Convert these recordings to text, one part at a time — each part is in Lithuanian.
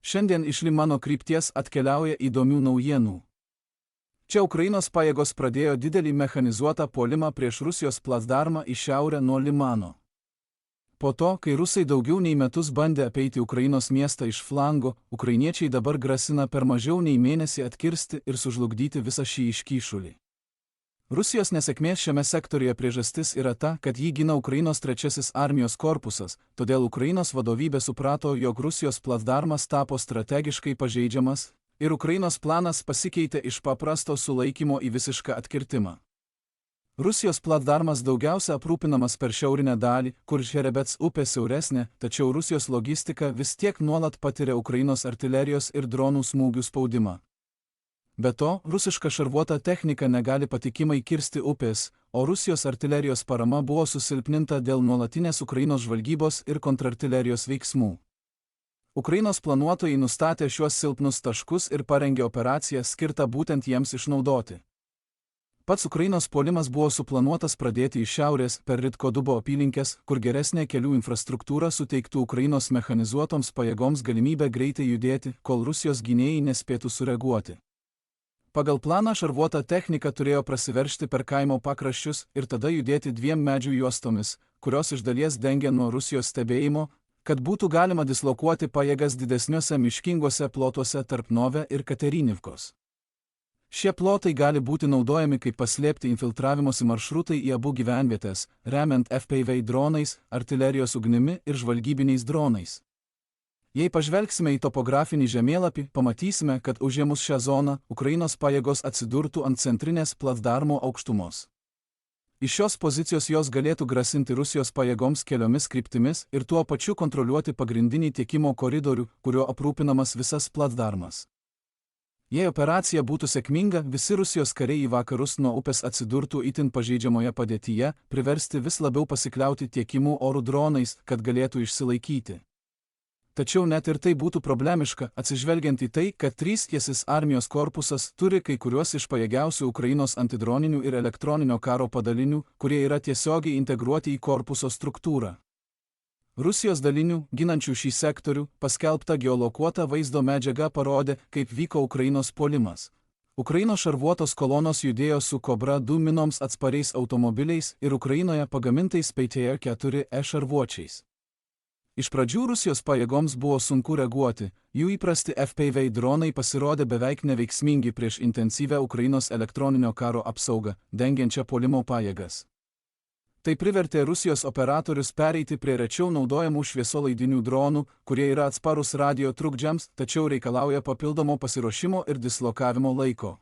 Šiandien iš Limano krypties atkeliauja įdomių naujienų. Čia Ukrainos pajėgos pradėjo didelį mechanizuotą puolimą prieš Rusijos placdarmą į šiaurę nuo Limano. Po to, kai rusai daugiau nei metus bandė apeiti Ukrainos miestą iš flango, ukrainiečiai dabar grasina per mažiau nei mėnesį atkirsti ir sužlugdyti visą šį iškyšulį. Rusijos nesėkmės šiame sektoriuje priežastis yra ta, kad jį gina Ukrainos 3 armijos korpusas, todėl Ukrainos vadovybė suprato, jog Rusijos placdarmas tapo strategiškai pažeidžiamas ir Ukrainos planas pasikeitė iš paprasto sulaikymo į visišką atkirtimą. Rusijos placdarmas daugiausia aprūpinamas per šiaurinę dalį, kur Žerebets upė siauresnė, tačiau Rusijos logistika vis tiek nuolat patiria Ukrainos artilerijos ir dronų smūgių spaudimą. Be to, rusiška šarvuota technika negali patikimai kirsti upės, o Rusijos artilerijos parama buvo susilpninta dėl nuolatinės Ukrainos žvalgybos ir kontrartilerijos veiksmų. Ukrainos planuotojai nustatė šiuos silpnus taškus ir parengė operaciją skirtą būtent jiems išnaudoti. Pats Ukrainos puolimas buvo suplanuotas pradėti iš šiaurės per Ritkodubo apylinkes, kur geresnė kelių infrastruktūra suteiktų Ukrainos mechanizuotoms pajėgoms galimybę greitai judėti, kol Rusijos gynėjai nespėtų sureaguoti. Pagal planą šarvuota technika turėjo prasiveržti per kaimo pakraščius ir tada judėti 2 medžių juostomis, kurios iš dalies dengia nuo Rusijos stebėjimo, kad būtų galima dislokuoti pajėgas didesniuose miškinguose plotuose tarp Nove ir Katerinivkos. Šie plotai gali būti naudojami kaip paslėpti infiltravimosi maršrutai į abu gyvenvietės, remiant FPV dronais, artilerijos ugnimi ir žvalgybiniais dronais. Jei pažvelgsime į topografinį žemėlapį, pamatysime, kad užėmus šią zoną, Ukrainos pajėgos atsidurtų ant centrinės placdarmo aukštumos. Iš šios pozicijos jos galėtų grasinti Rusijos pajėgoms keliomis kryptimis ir tuo pačiu kontroliuoti pagrindinį tiekimo koridorių, kuriuo aprūpinamas visas placdarmas. Jei operacija būtų sėkminga, visi Rusijos kariai į vakarus nuo upės atsidurtų itin pažeidžiamoje padėtyje, priversti vis labiau pasikliauti tiekimu oro dronais, kad galėtų išsilaikyti. Tačiau net ir tai būtų problemiška, atsižvelgiant į tai, kad 3 armijos korpusas turi kai kuriuos iš pajėgiausių Ukrainos antidroninių ir elektroninio karo padalinių, kurie yra tiesiogiai integruoti į korpuso struktūrą. Rusijos dalinių, ginančių šį sektorių, paskelbta geolokuota vaizdo medžiaga parodė, kaip vyko Ukrainos puolimas. Ukrainos šarvuotos kolonos judėjo su Kobra 2 minoms atspariais automobiliais ir Ukrainoje pagamintais Patriot 4E šarvuočiais. Iš pradžių Rusijos pajėgoms buvo sunku reaguoti, jų įprasti FPV dronai pasirodė beveik neveiksmingi prieš intensyvę Ukrainos elektroninio karo apsaugą, dengiančią puolimo pajėgas. Tai privertė Rusijos operatorius pereiti prie rečiau naudojamų šviesolaidinių dronų, kurie yra atsparūs radio trukdžiams, tačiau reikalauja papildomo pasiruošimo ir dislokavimo laiko.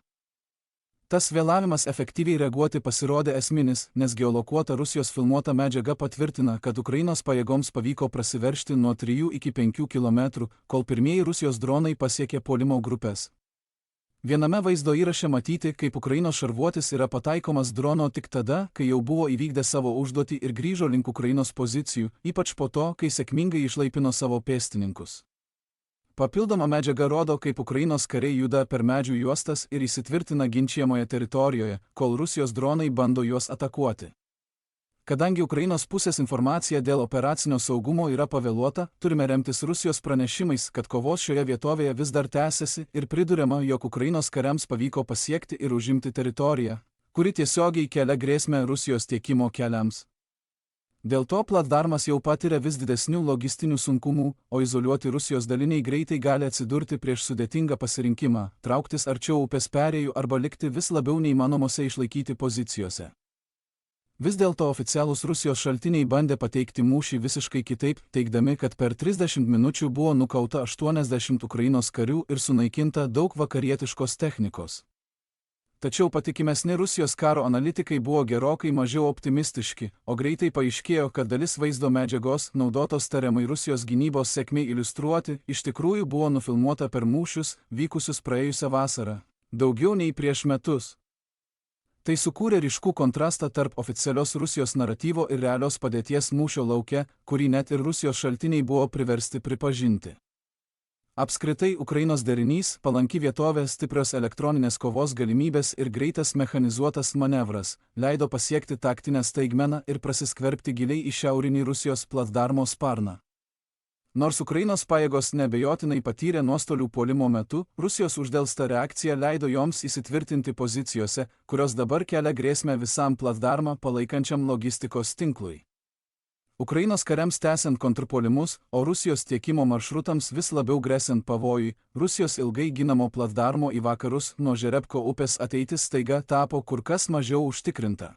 Tas vėlavimas efektyviai reaguoti pasirodė esminis, nes geolokuota Rusijos filmuota medžiaga patvirtina, kad Ukrainos pajėgoms pavyko prasiveržti nuo 3 iki 5 km, kol pirmieji Rusijos dronai pasiekė puolimo grupės. Viename vaizdo įraše matyti, kaip Ukrainos šarvuotis yra pataikomas drono tik tada, kai jau buvo įvykdę savo užduotį ir grįžo link Ukrainos pozicijų, ypač po to, kai sėkmingai išlaipino savo pėstininkus. Papildoma medžiaga rodo, kaip Ukrainos kariai juda per medžių juostas ir įsitvirtina ginčiamoje teritorijoje, kol Rusijos dronai bando juos atakuoti. Kadangi Ukrainos pusės informacija dėl operacinio saugumo yra pavėluota, turime remtis Rusijos pranešimais, kad kovos šioje vietovėje vis dar tęsiasi ir priduriama, jog Ukrainos kariams pavyko pasiekti ir užimti teritoriją, kuri tiesiogiai kelia grėsmę Rusijos tiekimo keliams. Dėl to placdarmas jau patiria vis didesnių logistinių sunkumų, o izoliuoti Rusijos daliniai greitai gali atsidurti prieš sudėtingą pasirinkimą, trauktis arčiau upės perėjų arba likti vis labiau neįmanomose išlaikyti pozicijose. Vis dėlto oficialūs Rusijos šaltiniai bandė pateikti mūšį visiškai kitaip, teigdami, kad per 30 minučių buvo nukauta 80 Ukrainos karių ir sunaikinta daug vakarietiškos technikos. Tačiau patikimesni Rusijos karo analitikai buvo gerokai mažiau optimistiški, o greitai paaiškėjo, kad dalis vaizdo medžiagos, naudotos tariamai Rusijos gynybos sėkmei iliustruoti, iš tikrųjų buvo nufilmuota per mūšius, vykusius praėjusią vasarą, daugiau nei prieš metus. Tai sukūrė ryškų kontrastą tarp oficialios Rusijos naratyvo ir realios padėties mūšio lauke, kurį net ir Rusijos šaltiniai buvo priversti pripažinti. Apskritai Ukrainos derinys, palanki vietovė, stiprios elektroninės kovos galimybės ir greitas mechanizuotas manevras leido pasiekti taktinę staigmeną ir prasiskverbti giliai į šiaurinį Rusijos placdarmo sparną. Nors Ukrainos pajėgos neabejotinai patyrė nuostolių puolimo metu, Rusijos uždelsta reakcija leido joms įsitvirtinti pozicijose, kurios dabar kelia grėsmę visam placdarmą palaikančiam logistikos tinklui. Ukrainos kariams tęsiant kontrpuolimus, o Rusijos tiekimo maršrutams vis labiau gresiant pavojui, Rusijos ilgai ginamo placdarmo į vakarus nuo Žerebko upės ateitis staiga tapo kur kas mažiau užtikrinta.